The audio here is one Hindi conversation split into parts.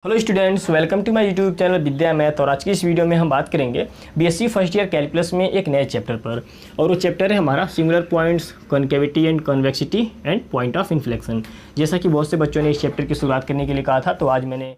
Hello students, welcome to my YouTube channel Vidya math. और आज की इस वीडियो में हम बात करेंगे बीएससी फर्स्ट ईयर कैलकुलस में एक नए चैप्टर पर। और वो चैप्टर है हमारा singular points, concavity and convexity and point of inflection. जैसा कि बहुत से बच्चों ने इस चैप्टर की शुरुआत करने के लिए कहा था, तो आज मैंने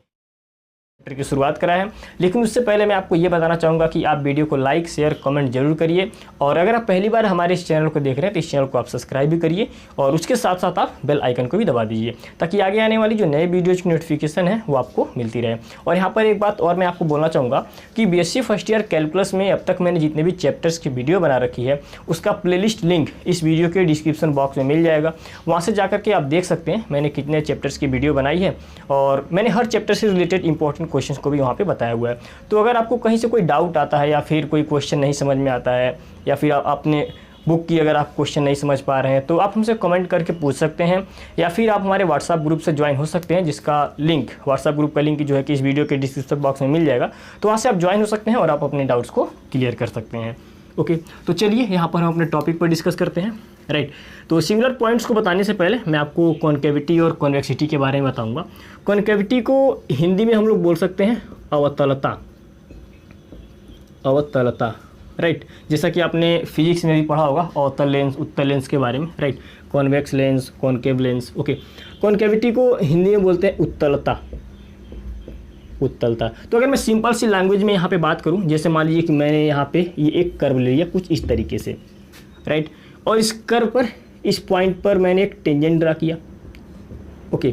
चैप्टर की शुरुआत करा है। लेकिन उससे पहले मैं आपको ये बताना चाहूँगा कि आप वीडियो को लाइक शेयर कमेंट जरूर करिए। और अगर आप पहली बार हमारे इस चैनल को देख रहे हैं तो इस चैनल को आप सब्सक्राइब भी करिए और उसके साथ साथ आप बेल आइकन को भी दबा दीजिए, ताकि आगे आने वाली जो नए वीडियोज़ की नोटिफिकेशन है वो आपको मिलती रहे। और यहाँ पर एक बात और मैं आपको बोलना चाहूँगा कि बीएससी फर्स्ट ईयर कैलकुलस में अब तक मैंने जितने भी चैप्टर्स की वीडियो बना रखी है उसका प्लेलिस्ट लिंक इस वीडियो के डिस्क्रिप्शन बॉक्स में मिल जाएगा। वहाँ से जाकर के आप देख सकते हैं मैंने कितने चैप्टर्स की वीडियो बनाई है, और मैंने हर चैप्टर से रिलेटेड इंपॉर्टेंट क्वेश्चन को भी वहाँ पे बताया हुआ है। तो अगर आपको कहीं से कोई डाउट आता है या फिर कोई क्वेश्चन नहीं समझ में आता है, या फिर आपने बुक की अगर आप क्वेश्चन नहीं समझ पा रहे हैं, तो आप हमसे कमेंट करके पूछ सकते हैं, या फिर आप हमारे व्हाट्सएप ग्रुप से ज्वाइन हो सकते हैं, जिसका लिंक व्हाट्सएप ग्रुप का लिंक जो है कि इस वीडियो के डिस्क्रिप्शन बॉक्स में मिल जाएगा। तो वहाँ से आप ज्वाइन हो सकते हैं और आप अपने डाउट्स को क्लियर कर सकते हैं। ओके, तो चलिए यहाँ पर हम अपने टॉपिक पर डिस्कस करते हैं। राइट, तो सिंगुलर पॉइंट्स को बताने से पहले मैं आपको कॉन्केविटी और कॉन्वेक्सिटी के बारे में बताऊँगा। कॉन्केविटी को हिंदी में हम लोग बोल सकते हैं अवतलता। अवतलता, राइट, जैसा कि आपने फिजिक्स में भी पढ़ा होगा अवतल लेंस उत्तल लेंस के बारे में। Right, convex lens, concave lens. Okay, concavity को हिंदी में बोलते हैं उत्तलता। उत्तलता। तो अगर मैं सिंपल सी लैंग्वेज में यहाँ पे बात करूँ, जैसे मान लीजिए कि मैंने यहाँ पे ये एक कर्व ले लिया कुछ इस तरीके से, राइट, और इस कर्व पर इस पॉइंट पर मैंने एक टेंजेंट ड्रा किया। ओके,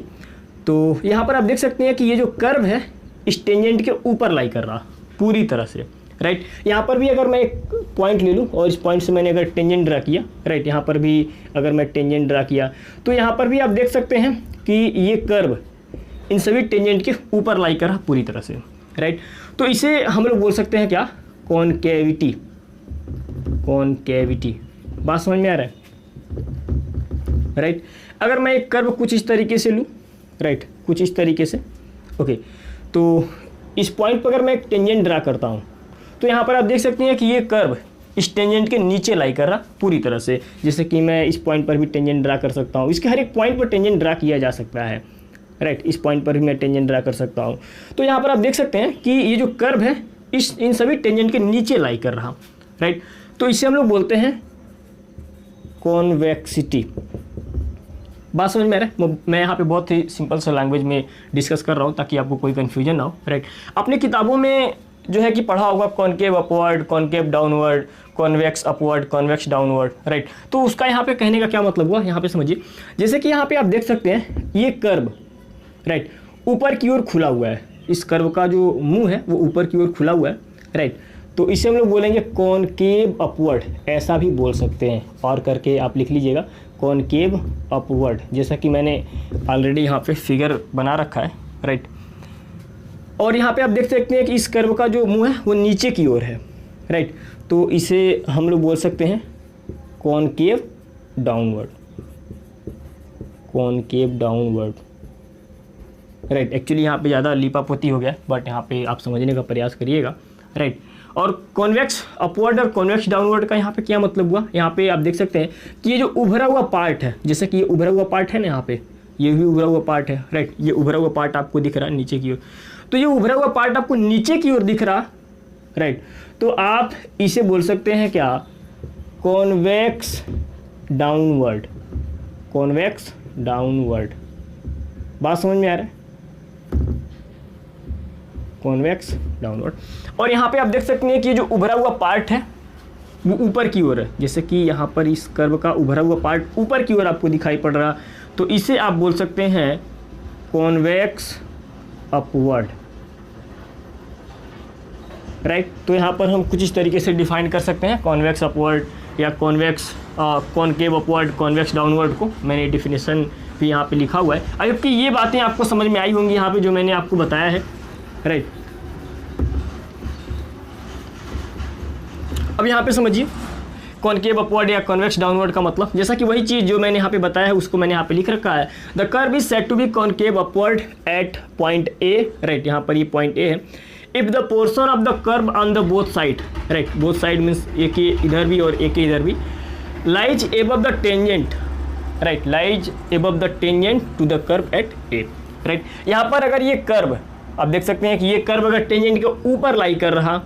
तो यहाँ पर आप देख सकते हैं कि ये जो कर्व है इस टेंजेंट के ऊपर लाई कर रहा पूरी तरह से। राइट, यहाँ पर भी अगर मैं एक पॉइंट ले लूँ और इस पॉइंट से मैंने अगर टेंजेंट ड्रा किया, राइट, यहाँ पर भी अगर मैं टेंजेंट ड्रा किया, तो यहाँ पर भी आप देख सकते हैं कि ये कर्व इन सभी टेंजेंट के ऊपर लाई कर रहा पूरी तरह से। राइट, तो इसे हम लोग बोल सकते हैं क्या, कॉन्केविटी। कॉन्केविटी, बात समझ में आ रहा है? राइट, अगर मैं एक कर्व कुछ इस तरीके से लूँ, राइट, कुछ इस तरीके से। ओके, तो इस पॉइंट पर अगर मैं एक टेंजेंट ड्रा करता हूँ, तो यहाँ पर आप देख सकते हैं कि ये कर्व इस टेंजेंट के नीचे लाई कर रहा पूरी तरह से। जैसे कि मैं इस पॉइंट पर भी टेंजेंट ड्रा कर सकता हूँ, इसके हर एक पॉइंट पर टेंजेंट ड्रा किया जा सकता है। राइट, इस पॉइंट पर भी मैं टेंजेंट ड्रा कर सकता हूँ। तो यहाँ पर आप देख सकते हैं कि ये जो कर्व है इन सभी टेंजेंट के नीचे लाई कर रहा। राइट, तो इसे हम लोग बोलते हैं कॉन्वेक्सिटी। बात समझ में आ रहा है? मैं यहाँ पे बहुत ही सिंपल सा लैंग्वेज में डिस्कस कर रहा हूँ ताकि आपको कोई कन्फ्यूजन ना हो। राइट, अपने किताबों में जो है कि पढ़ा होगा concave upward, concave downward, convex upward, convex downward. Right, तो उसका यहाँ पे कहने का क्या मतलब हुआ, यहाँ पे समझिए। जैसे कि यहाँ पे आप देख सकते हैं ये कर्व, राइट, ऊपर की ओर खुला हुआ है। इस कर्व का जो मुंह है वो ऊपर की ओर खुला हुआ है। राइट, तो इसे हम लोग बोलेंगे कॉन्केव अपवर्ड, ऐसा भी बोल सकते हैं। और करके आप लिख लीजिएगा कॉन्केव अपवर्ड, जैसा कि मैंने ऑलरेडी यहाँ पे फिगर बना रखा है। राइट, और यहाँ पे आप देख सकते हैं कि इस कर्व का जो मुंह है वो नीचे की ओर है। राइट, तो इसे हम लोग बोल सकते हैं concave downward. Concave downward. Right, actually यहाँ पे ज़्यादा लीपापोती हो गया, बट यहाँ पे आप समझने का प्रयास करिएगा। राइट, और कॉन्वेक्स अपवर्ड और कॉन्वेक्स डाउनवर्ड का यहाँ पे क्या मतलब हुआ, यहाँ पे आप देख सकते हैं कि ये जो उभरा हुआ पार्ट है, जैसे कि ये उभरा हुआ पार्ट है ना, यहाँ पे ये भी उभरा हुआ पार्ट है। राइट, ये उभरा हुआ पार्ट आपको दिख रहा है नीचे की ओर, तो ये उभरा हुआ पार्ट आपको नीचे की ओर दिख रहा। राइट, तो आप इसे बोल सकते हैं क्या, कॉन्वेक्स डाउनवर्ड। कॉन्वेक्स डाउनवर्ड, बात समझ में आ रहा है? Convex downward. और यहाँ पे आप देख सकते हैं कि ये जो उभरा हुआ पार्ट है वो ऊपर की ओर है। जैसे कि यहाँ पर इस कर्व का उभरा हुआ पार्ट ऊपर की ओर आपको दिखाई पड़ रहा, तो इसे आप बोल सकते हैं कॉन्वेक्स अपवर्ड। राइट, तो यहाँ पर हम कुछ इस तरीके से डिफाइन कर सकते हैं कॉन्वेक्स अपवर्ड या convex concave upward, convex downward को। मैंने डिफिनेशन भी यहाँ पे लिखा हुआ है। आई होप कि ये बातें आपको समझ में आई होंगी यहाँ पे जो मैंने आपको बताया है। राइट, अब यहाँ पे समझिए कॉन्केव अपवर्ड या कॉन्वेक्स डाउनवर्ड का मतलब, जैसा कि वही चीज़ जो मैंने यहाँ पे बताया है उसको मैंने यहाँ पे लिख रखा है। The curve is said to be concave upward at point A. Right, यहाँ पर ये पॉइंट ए है। If the portion of the curve on the both side, right, both side means A के इधर भी और ए के इधर भी, lies above the tangent, right, lies above the tangent to the curve at A. Right, यहाँ पर अगर ये कर्व आप देख सकते हैं कि ये कर्व अगर टेंजेंट के ऊपर लाई कर रहा,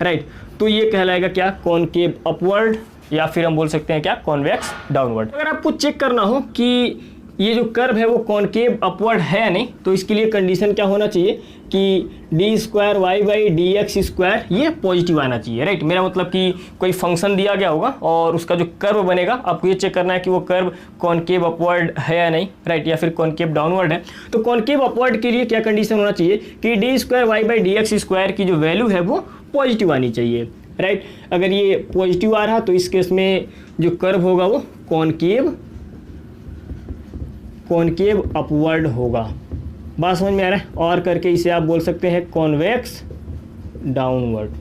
राइट, तो ये कहलाएगा क्या, कॉनकेव अपवर्ड, या फिर हम बोल सकते हैं क्या, कॉन्वेक्स डाउनवर्ड। अगर आपको चेक करना हो कि ये जो कर्व है वो कॉनकेव अपवर्ड है या नहीं, तो इसके लिए कंडीशन क्या होना चाहिए कि d²y/dx² ये पॉजिटिव आना चाहिए, राइट। मेरा मतलब कि कोई फंक्शन दिया गया होगा और उसका जो कर्व बनेगा आपको ये चेक करना है कि वो कर्व कॉनकेव अपवर्ड है या नहीं, राइट, या फिर कॉनकेव डाउनवर्ड है। तो कॉनकेव अपवर्ड के लिए क्या कंडीशन होना चाहिए कि d²y/dx² की जो वैल्यू है वो पॉजिटिव आनी चाहिए, राइट। अगर ये पॉजिटिव आ रहा तो इस केस में जो कर्व होगा वो कॉनकेव अपवर्ड होगा। बात समझ में आ रहा है। और करके इसे आप बोल सकते हैं कॉन्वेक्स डाउनवर्ड।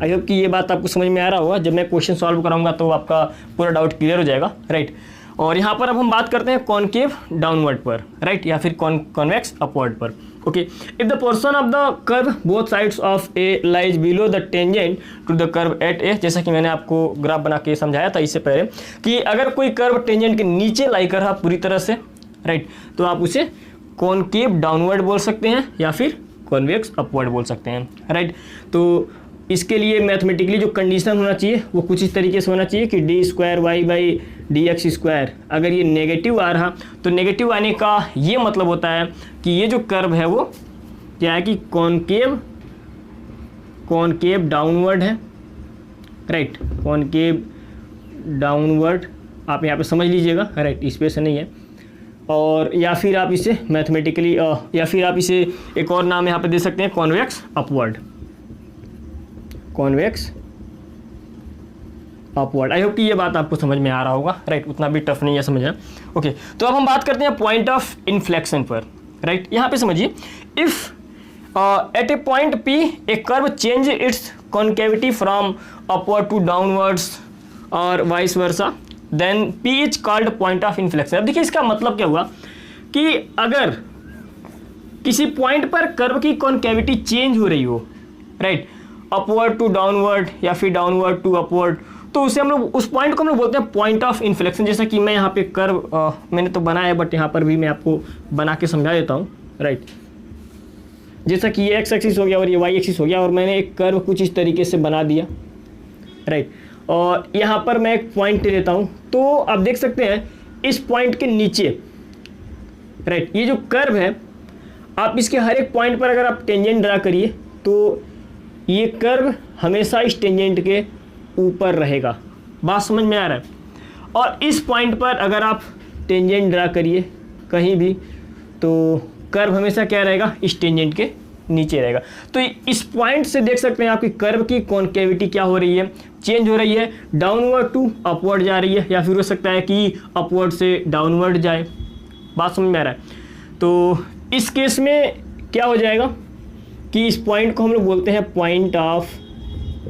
आई होप कि ये बात आपको समझ में आ रहा होगा। जब मैं क्वेश्चन सॉल्व कराऊंगा तो आपका पूरा डाउट क्लियर हो जाएगा, राइट। और यहाँ पर अब हम बात करते हैं कॉनकेव डाउनवर्ड पर, राइट, या फिर कॉन्वेक्स अपवर्ड पर। Okay, if the portion of the curve both sides of A lies below the tangent to the curve at A, जैसा कि मैंने आपको ग्राफ बना के समझाया था इससे पहले कि अगर कोई कर्व टेंजेंट के नीचे लाई कर रहा पूरी तरह से, राइट, तो आप उसे कॉनकेव डाउनवर्ड बोल सकते हैं या फिर कॉन्वेक्स अपवर्ड बोल सकते हैं, राइट। तो इसके लिए मैथमेटिकली जो कंडीशन होना चाहिए वो कुछ इस तरीके से होना चाहिए कि d²y/dx² अगर ये नेगेटिव आ रहा तो नेगेटिव आने का ये मतलब होता है कि ये जो कर्व है वो क्या है कि कॉनकेव डाउनवर्ड है, राइट, कॉनकेव डाउनवर्ड आप यहाँ पे समझ लीजिएगा, राइट, स्पेस नहीं है। और या फिर आप इसे मैथमेटिकली या फिर आप इसे एक और नाम यहाँ पे दे सकते हैं convex upward, convex upward. I hope कि ये बात आपको समझ में आ रहा होगा, राइट, उतना भी टफ नहीं है समझना। ओके, तो अब हम बात करते हैं पॉइंट ऑफ इन्फ्लेक्शन पर, राइट। यहाँ पे समझिए, if at A point P A curve change its concavity from upward to downwards और वाइस वर्सा, then P is called point of inflection. अब देखिए इसका मतलब क्या हुआ कि अगर किसी पॉइंट पर कर्व की कॉन्केविटी चेंज हो रही हो, राइट, अपवर्ड टू डाउनवर्ड या फिर डाउनवर्ड टू अपवर्ड, तो उसे हम लोग उस पॉइंट को हम लोग बोलते हैं पॉइंट ऑफ इन्फ्लेक्शन। जैसा कि मैं यहाँ पे कर्व मैंने तो बनाया है बट यहाँ पर भी मैं आपको बना के समझा देता हूँ, राइट। जैसा कि ये एक्स एक्सिस हो गया और ये वाई एक्सिस हो गया और मैंने एक कर्व कुछ इस तरीके से बना दिया, राइट, और यहाँ पर मैं एक पॉइंट लेता हूँ। तो आप देख सकते हैं इस पॉइंट के नीचे, राइट, ये जो कर्व है आप इसके हर एक पॉइंट पर अगर आप टेंजेंट ड्रा करिए तो ये कर्व हमेशा इस टेंजेंट के ऊपर रहेगा। बात समझ में आ रहा है। और इस पॉइंट पर अगर आप टेंजेंट ड्रा करिए कहीं भी तो कर्व हमेशा क्या रहेगा, इस टेंजेंट के नीचे रहेगा। तो इस पॉइंट से देख सकते हैं आपकी कर्व की कॉन्केविटी क्या हो रही है, चेंज हो रही है, डाउनवर्ड टू अपवर्ड जा रही है, या फिर हो सकता है कि अपवर्ड से डाउनवर्ड जाए। बात समझ में आ रहा है। तो इस केस में क्या हो जाएगा कि इस पॉइंट को हम लोग बोलते हैं point of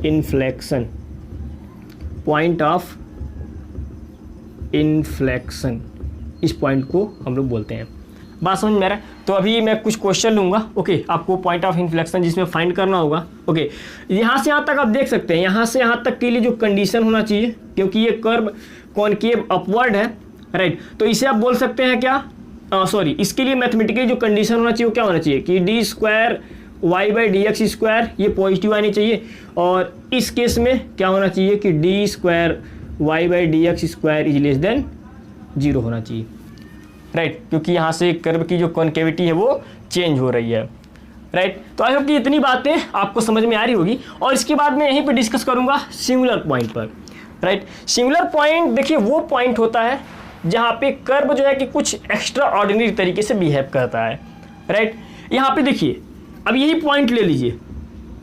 inflection, point of inflection, इस पॉइंट को हम लोग बोलते हैं। बात समझ में आ रहा है। तो अभी मैं कुछ क्वेश्चन लूँगा, ओके, आपको पॉइंट ऑफ इन्फ्लेक्शन जिसमें फाइंड करना होगा। ओके, यहाँ से यहाँ तक आप देख सकते हैं, यहाँ से यहाँ तक के लिए जो कंडीशन होना चाहिए, क्योंकि ये कर्व कॉनकेव अपवर्ड है, राइट, तो इसे आप बोल सकते हैं क्या, सॉरी, इसके लिए मैथमेटिकली जो कंडीशन होना चाहिए वो क्या होना चाहिए कि d²y/dx² ये पॉजिटिव आनी चाहिए, और इस केस में क्या होना चाहिए कि d²y/dx² इज लेस देन 0 होना चाहिए, राइट, क्योंकि यहाँ से कर्व की जो कॉन्केविटी है वो चेंज हो रही है, राइट। तो आई होप कि इतनी बातें आपको समझ में आ रही होगी। और इसके बाद मैं यहीं पे डिस्कस करूँगा सिंगुलर पॉइंट पर, राइट। सिंगुलर पॉइंट देखिए वो पॉइंट होता है जहाँ पे कर्व जो है कि कुछ एक्स्ट्रा ऑर्डिनरी तरीके से बिहेव करता है, राइट। यहाँ पे देखिए अब यही पॉइंट ले लीजिए,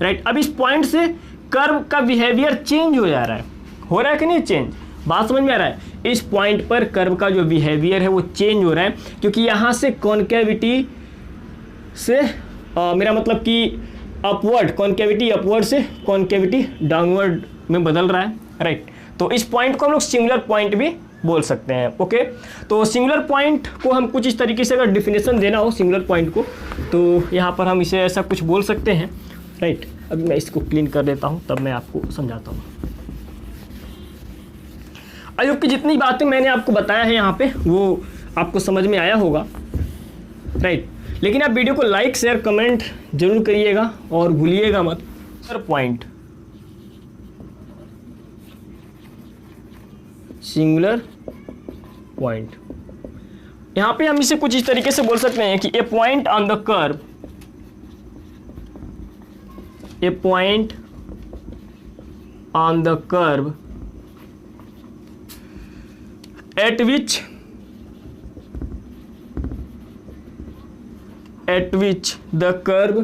राइट, अब इस पॉइंट से कर्व का बिहेवियर चेंज हो जा रहा है, हो रहा है कि नहीं चेंज, बात समझ में आ रहा है। इस पॉइंट पर कर्व का जो बिहेवियर है वो चेंज हो रहा है, क्योंकि यहाँ से कॉन्केविटी से मेरा मतलब कि अपवर्ड, कॉन्केविटी अपवर्ड से कॉन्केविटी डाउनवर्ड में बदल रहा है, राइट। तो इस पॉइंट को हम लोग सिंगुलर पॉइंट भी बोल सकते हैं, ओके। तो सिंगुलर पॉइंट को हम कुछ इस तरीके से अगर डिफिनेशन देना हो सिंगुलर पॉइंट को, तो यहाँ पर हम इसे ऐसा कुछ बोल सकते हैं, राइट। अभी मैं इसको क्लीन कर देता हूँ तब मैं आपको समझाता हूँ। आई होप कि जितनी बातें मैंने आपको बताया है यहाँ पे वो आपको समझ में आया होगा, राइट। लेकिन आप वीडियो को लाइक शेयर कमेंट जरूर करिएगा और भूलिएगा मत पॉइंट, सिंगुलर पॉइंट। यहां पे हम इसे कुछ इस तरीके से बोल सकते हैं कि A point on the curve, A point on the curve at which the curve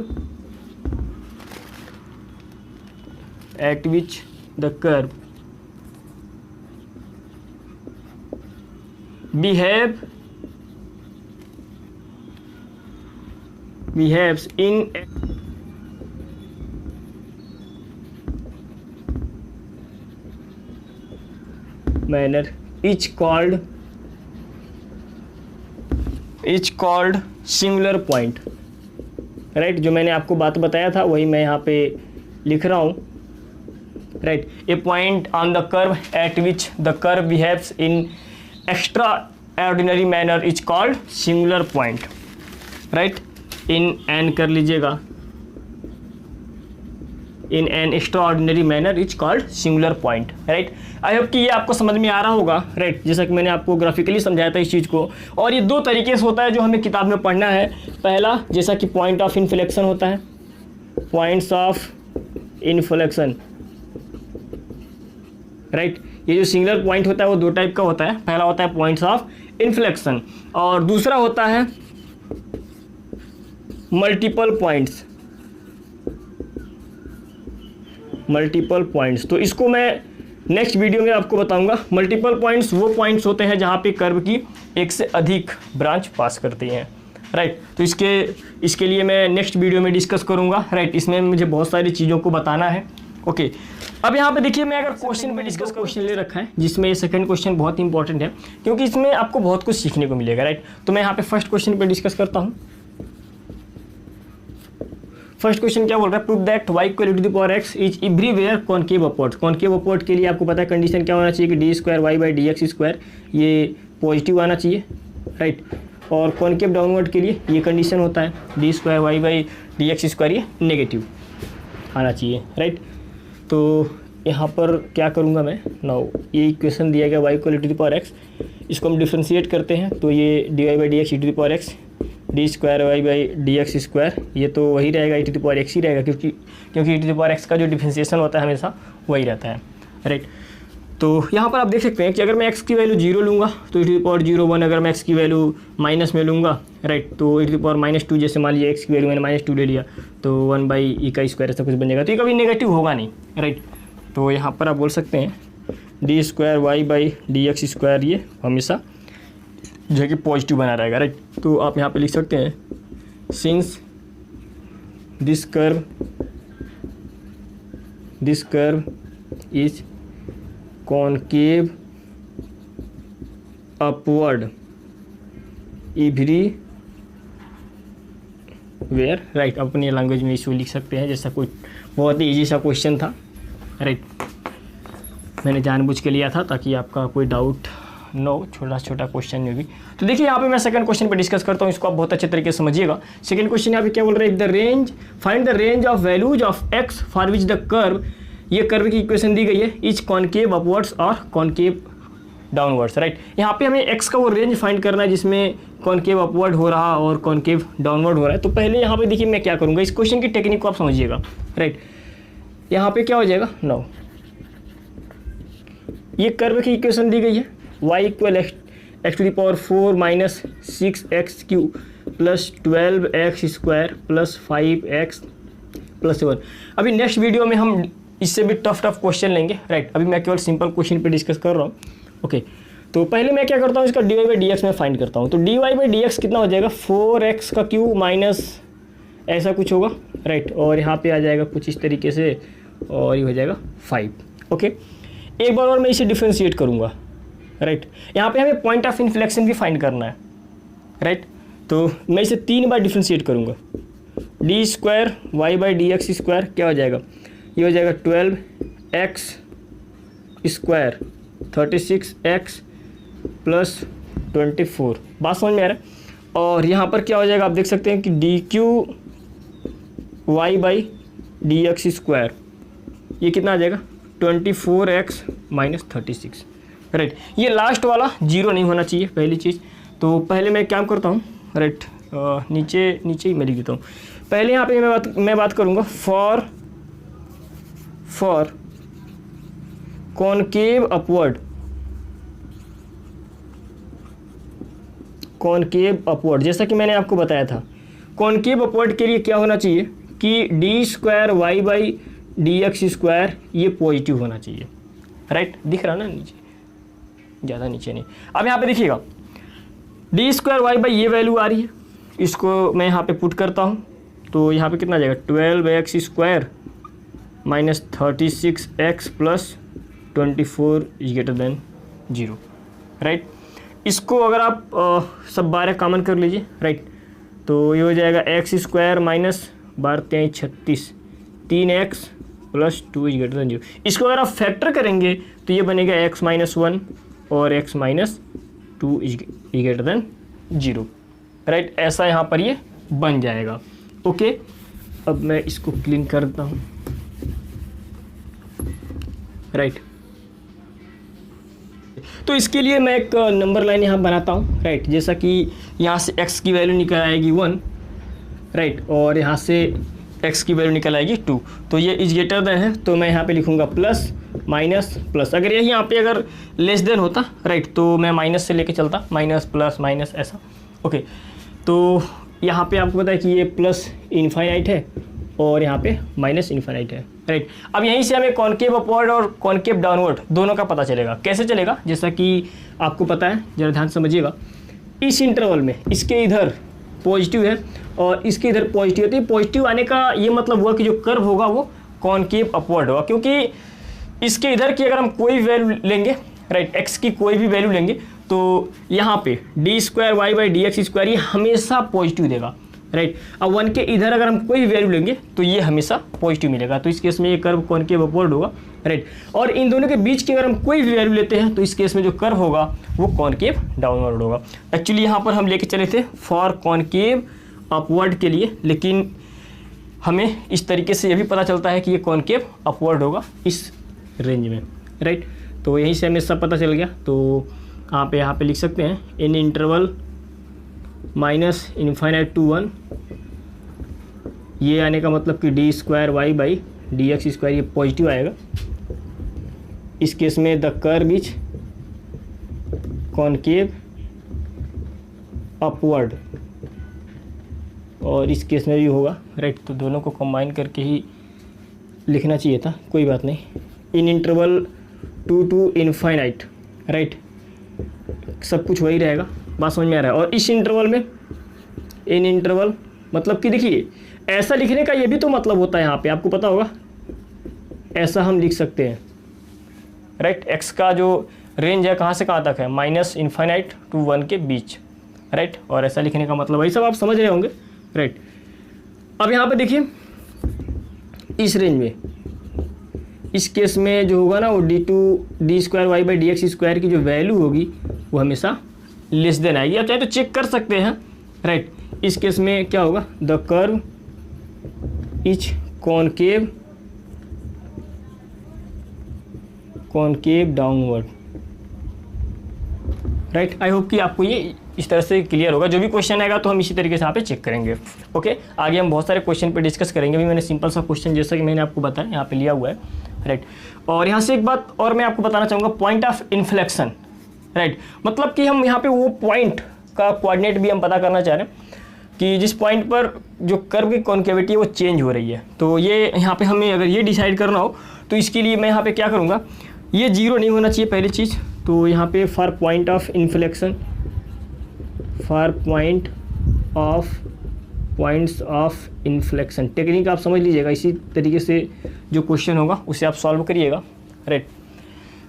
behaves in manner is called singular point. Right, जो मैंने आपको बात बताया था वही मैं यहाँ पे लिख रहा हूँ। Right, A point on the curve eight which the curve behaves in extra ordinary manner is called singular point. Right, in an कर लीजिएगा, in an extra ordinary manner is called singular point. Right, I hope कि ये आपको समझ में आ रहा होगा। राइट, जैसा कि मैंने आपको ग्राफिकली समझाया था इस चीज़ को, और ये दो तरीके से होता है जो हमें किताब में पढ़ना है। पहला, जैसा कि पॉइंट ऑफ इन्फ्लेक्शन होता है, पॉइंट्स ऑफ इन्फ्लेक्शन। राइट, ये जो सिंगुलर पॉइंट होता है वो दो टाइप का होता है। पहला होता है पॉइंट्स ऑफ इन्फ्लेक्शन और दूसरा होता है मल्टीपल पॉइंट्स, मल्टीपल पॉइंट्स। तो इसको मैं नेक्स्ट वीडियो में आपको बताऊंगा। मल्टीपल पॉइंट्स वो पॉइंट्स होते हैं जहां पे कर्व की एक से अधिक ब्रांच पास करती हैं। राइट, तो इसके लिए मैं नेक्स्ट वीडियो में डिस्कस करूंगा। राइट, इसमें मुझे बहुत सारी चीज़ों को बताना है। ओके, अब यहाँ पे देखिए मैं अगर क्वेश्चन पे डिस्कस क्वेश्चन ले रखा है जिसमें ये सेकंड क्वेश्चन बहुत इंपॉर्टेंट है क्योंकि इसमें आपको बहुत कुछ सीखने को मिलेगा। राइट, तो मैं यहाँ पे फर्स्ट क्वेश्चन पे डिस्कस करता हूँ। फर्स्ट क्वेश्चन क्या बोल रहा है, prove that y equal to the power x is everywhere concave upward. Concave upward के लिए आपको पता है कंडीशन क्या होना चाहिए कि d square y by d x square ये पॉजिटिव आना चाहिए। राइट, और कॉनकेव डाउनवर्ड के लिए ये कंडीशन होता है d square y by d x square ये नेगेटिव आना चाहिए। राइट, तो यहाँ पर क्या करूँगा मैं, नाउ ये इक्वेशन दिया गया y equal to the power x, इसको हम डिफ्रेंशिएट करते हैं तो ये d y by d x e to the power x d square y by d x square, ये तो वही रहेगा, e to the power x ही रहेगा क्योंकि e to the power x का जो डिफरेंशिएशन होता है हमेशा वही रहता है। राइट, तो यहाँ पर आप देख सकते हैं कि अगर मैं x की वैल्यू 0 लूँगा तो ई टू द पावर 0 1, अगर मैं x की वैल्यू माइनस में लूँगा राइट तो ई टू द पावर -2, जैसे मान लीजिए x की वैल्यू मैंने -2 ले लिया तो 1 बाई ई का स्क्वायर ऐसा कुछ बन जाएगा, तो ये कभी नेगेटिव होगा नहीं। राइट, तो यहाँ पर आप बोल सकते हैं d square y by d x square ये हमेशा जो है कि पॉजिटिव बना रहेगा। राइट, तो आप यहाँ पे लिख सकते हैं since this curve is concave upward everywhere. Right, अपनी लैंग्वेज में इसको लिख सकते हैं, जैसा कोई बहुत ही ईजी सा क्वेश्चन था। राइट, मैंने जानबूझ के लिया था ताकि आपका कोई डाउट नो, छोटा क्वेश्चन में भी। तो देखिए यहाँ पे मैं सेकंड क्वेश्चन पे डिस्कस करता हूँ, इसको आप बहुत अच्छे तरीके से समझिएगा। सेकंड क्वेश्चन यहाँ पे क्या बोल रहे हैं, the range find the range of values of x for which the curve, ये कर्व की इक्वेशन दी गई है, इज कॉनकेव अपवर्ड्स और कॉनकेव डाउनवर्ड्स। राइट, यहाँ पे हमें एक्स का वो रेंज फाइंड करना है जिसमें कॉनकेव अपवर्ड हो रहा और कॉनकेव डाउनवर्ड हो रहा है। तो पहले यहाँ पे देखिए मैं क्या करूँगा, इस क्वेश्चन की टेक्निक को आप समझिएगा। राइट, यहाँ पे क्या हो जाएगा, नो ये कर्व की इक्वेशन दी गई है y equal x to the power 4 minus 6x cube plus 12x square plus 5x plus 7। अभी नेक्स्ट वीडियो में हम इससे भी टफ क्वेश्चन लेंगे। राइट, अभी मैं केवल सिंपल क्वेश्चन पे डिस्कस कर रहा हूँ। ओके, तो पहले मैं क्या करता हूँ, इसका d y by d x में फाइंड करता हूँ। तो d y by d x कितना हो जाएगा, 4x का क्यू माइनस ऐसा कुछ होगा। राइट, और यहाँ पे आ जाएगा कुछ इस तरीके से और ये हो जाएगा 5। ओके, एक बार और मैं इसे डिफ्रेंशिएट करूँगा। राइट, यहाँ पे हमें पॉइंट ऑफ इन्फ्लेक्शन भी फाइंड करना है। राइट, तो मैं इसे 3 बार डिफ्रेंशिएट करूँगा। D square y by d x square क्या हो जाएगा, ये हो जाएगा 12x स्क्वायर 36x प्लस 24। बात समझ में आ रहा है। और यहाँ पर क्या हो जाएगा, आप देख सकते हैं कि d cube y by d x square, ये कितना आ जाएगा 24x माइनस 36, राइट। ये लास्ट वाला जीरो नहीं होना चाहिए पहली चीज़। तो पहले मैं काम करता हूँ, राइट, नीचे ही मैं लिख देता हूँ। पहले यहाँ पे मैं बात करूँगा फॉर कॉनकेव अपवर्ड, जैसा कि मैंने आपको बताया था कॉनकेव अपवर्ड के लिए क्या होना चाहिए कि d square y by d x square ये पॉजिटिव होना चाहिए, राइट। दिख रहा ना नीचे, ज़्यादा नीचे नहीं। अब यहाँ पे देखिएगा डी स्क्वायर वाई बाई ये वैल्यू आ रही है, इसको मैं यहाँ पे पुट करता हूँ तो यहाँ पे कितना आ जाएगा 12x square minus 36x plus 24 is greater than 0, right. इसको अगर आप सब 12 कॉमन कर लीजिए, राइट, तो ये हो जाएगा x square minus 12 36 3x plus 2 is greater than 0। इसको अगर आप फैक्टर करेंगे तो ये बनेगा x माइनस 1 और x minus 2 is greater than 0, right. ऐसा यहाँ पर ये बन जाएगा, ओके। अब मैं इसको क्लीन करता हूँ, राइट। तो इसके लिए मैं एक नंबर लाइन यहाँ बनाता हूँ, राइट। जैसा कि यहाँ से x की वैल्यू निकल आएगी 1, राइट, और यहाँ से x की वैल्यू निकल आएगी 2। तो ये इज ग्रेटर देन है, तो मैं यहाँ पे लिखूँगा प्लस माइनस प्लस। अगर ये यहाँ पे अगर लेस देन होता, राइट, तो मैं माइनस से लेके चलता, माइनस प्लस माइनस ऐसा, ओके। तो यहाँ पे आपको पता है कि ये प्लस इनफाइनाइट है और यहाँ पे माइनस इनफाइनाइट है, राइट। अब यहीं से हमें कॉनकेव अपवर्ड और कॉनकेव डाउनवर्ड दोनों का पता चलेगा। कैसे चलेगा, जैसा कि आपको पता है, जरा ध्यान समझिएगा। इस इंटरवल में इसके इधर पॉजिटिव है और इसके इधर पॉजिटिव है, तो पॉजिटिव आने का ये मतलब हुआ कि जो कर्व होगा वो कॉनकेव अपवर्ड होगा, क्योंकि इसके इधर की अगर हम कोई वैल्यू लेंगे, राइट, एक्स की कोई भी वैल्यू लेंगे तो यहाँ पे d square y by d x square ये हमेशा पॉजिटिव देगा, राइट। अब 1 के इधर अगर हम कोई भी वैल्यू लेंगे तो ये हमेशा पॉजिटिव मिलेगा, तो इस केस में ये कर्व कॉनकेव अपवर्ड होगा, राइट। और इन दोनों के बीच की अगर हम कोई भी वैल्यू लेते हैं तो इस केस में जो कर्व होगा वो कॉनकेव डाउनवर्ड होगा। एक्चुअली यहाँ पर हम लेके चले थे फॉर कॉनकेव अपवर्ड के लिए, लेकिन हमें इस तरीके से ये भी पता चलता है कि ये कॉनकेव अपवर्ड होगा इस रेंज में, राइट। तो यहीं से हमें सब पता चल गया। तो आप यहाँ पे लिख सकते हैं in interval minus infinite to 1, ये आने का मतलब कि d square y by d x square ये पॉजिटिव आएगा। इस केस में the curve is concave upward, और इस केस में भी होगा, राइट। तो दोनों को कंबाइन करके ही लिखना चाहिए था, कोई बात नहीं। In interval to infinite, right, सब कुछ वही रहेगा, बात समझ में आ रहा है। और इस इंटरवल में इन इंटरवल मतलब कि देखिए ऐसा लिखने का ये भी तो मतलब होता है, यहाँ पे आपको पता होगा ऐसा हम लिख सकते हैं, राइट। एक्स का जो रेंज है कहाँ से कहाँ तक है, माइनस इनफाइनाइट टू 1 के बीच, राइट। और ऐसा लिखने का मतलब वही सब आप समझ रहे होंगे, राइट। अब यहाँ पे देखिए इस रेंज में, इस केस में जो होगा ना वो d square y by d x square की जो वैल्यू होगी वो हमेशा लेस देन आएगी। आप चाहे तो चेक कर सकते हैं, राइट। इस केस में क्या होगा, the curve is concave downward, right. I hope कि आपको ये इस तरह से क्लियर होगा। जो भी क्वेश्चन आएगा तो हम इसी तरीके से यहाँ पे चेक करेंगे, ओके। आगे हम बहुत सारे क्वेश्चन पे डिस्कस करेंगे। अभी मैंने सिंपल सा क्वेश्चन जैसा कि मैंने आपको बताया यहाँ पे लिया हुआ है, राइट। और यहाँ से एक बात और मैं आपको बताना चाहूँगा, पॉइंट ऑफ इन्फ्लेक्शन, राइट। मतलब कि हम यहाँ पे वो पॉइंट का कोऑर्डिनेट भी हम पता करना चाह रहे हैं कि जिस पॉइंट पर जो कर्व की कॉन्केविटी है वो चेंज हो रही है। तो ये यहाँ पे हमें अगर ये डिसाइड करना हो तो इसके लिए मैं यहाँ पे क्या करूँगा, ये जीरो नहीं होना चाहिए पहली चीज़। तो यहाँ पे for point of inflection, for points of inflection technique आप समझ लीजिएगा। इसी तरीके से जो क्वेश्चन होगा उसे आप सॉल्व करिएगा, राइट।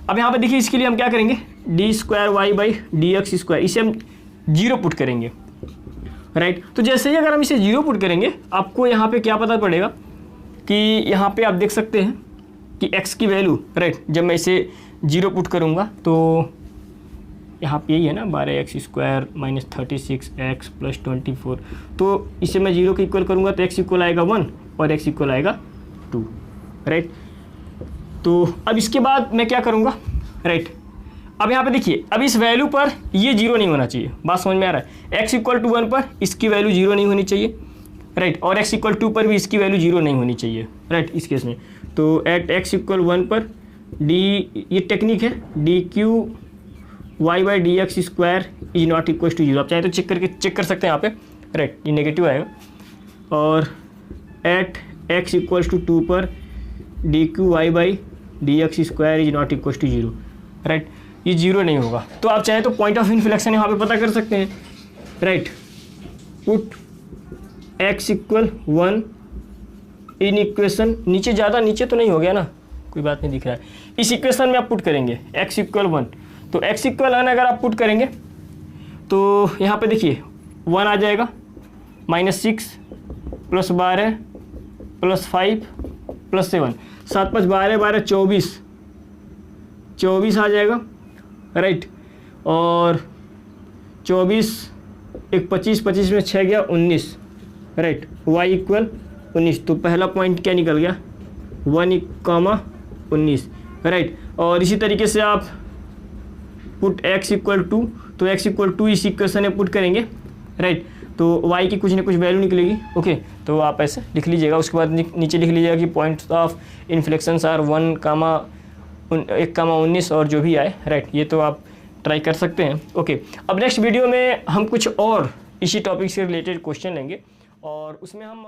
अब यहाँ पे देखिए इसके लिए हम क्या करेंगे, d square y by d x square इसे हम जीरो पुट करेंगे, राइट। तो जैसे ही अगर हम इसे जीरो पुट करेंगे आपको यहाँ पे क्या पता पड़ेगा कि यहाँ पे आप देख सकते हैं कि x की वैल्यू, राइट, जब मैं इसे जीरो पुट करूँगा तो यहाँ पे यही है ना 12x² माइनस 36x प्लस 24। तो इसे मैं 0 के इक्वल करूँगा तो x इक्वल आएगा 1 और x इक्वल आएगा 2, राइट। तो अब इसके बाद मैं क्या करूँगा, राइट। अब यहाँ पे देखिए, अब इस वैल्यू पर ये 0 नहीं होना चाहिए, बात समझ में आ रहा है। x इक्वल टू 1 पर इसकी वैल्यू 0 नहीं होनी चाहिए, राइट। और x इक्वल 2 पर भी इसकी वैल्यू 0 नहीं होनी चाहिए, राइट, इस केस में। तो एट x इक्वल 1 पर डी, ये टेक्निक है, dq/y d x square is not equal to 0। आप चाहे तो चेक कर सकते हैं यहाँ पे, राइट, ये नेगेटिव आएगा। और एट x इक्वल टू 2 पर dq/y d x square is not equal to 0, right, ये 0 नहीं होगा। तो आप चाहे तो पॉइंट ऑफ इन्फ्लेक्शन यहाँ पे पता कर सकते हैं, right. Put x equal 1 in equation, नीचे ज़्यादा नीचे तो नहीं हो गया ना, कोई बात नहीं दिख रहा है। इस इक्वेशन में आप पुट करेंगे x इक्वल 1, तो x इक्वल 1 अगर आप पुट करेंगे तो यहाँ पे देखिए 1 आ जाएगा, -6 प्लस 12 प्लस 5 प्लस 7, 7 5 12 12 24 आ जाएगा, राइट। और 24 एक 25 25 में 6 गया 19, राइट, y इक्वल 19। तो पहला पॉइंट क्या निकल गया, 1,19, राइट। और इसी तरीके से आप पुट x इक्वल 2, तो x इक्वल 2 इस इक्वेशन में पुट करेंगे, राइट। तो y की कुछ ना कुछ वैल्यू निकलेगी, ओके। तो आप ऐसे लिख लीजिएगा, उसके बाद नीचे लिख लीजिएगा कि पॉइंट्स ऑफ इन्फ्लेक्शंस आर 1,19 और जो भी आए, राइट। ये तो आप ट्राई कर सकते हैं, ओके। अब नेक्स्ट वीडियो में हम कुछ और इसी टॉपिक से रिलेटेड क्वेश्चन लेंगे और उसमें हम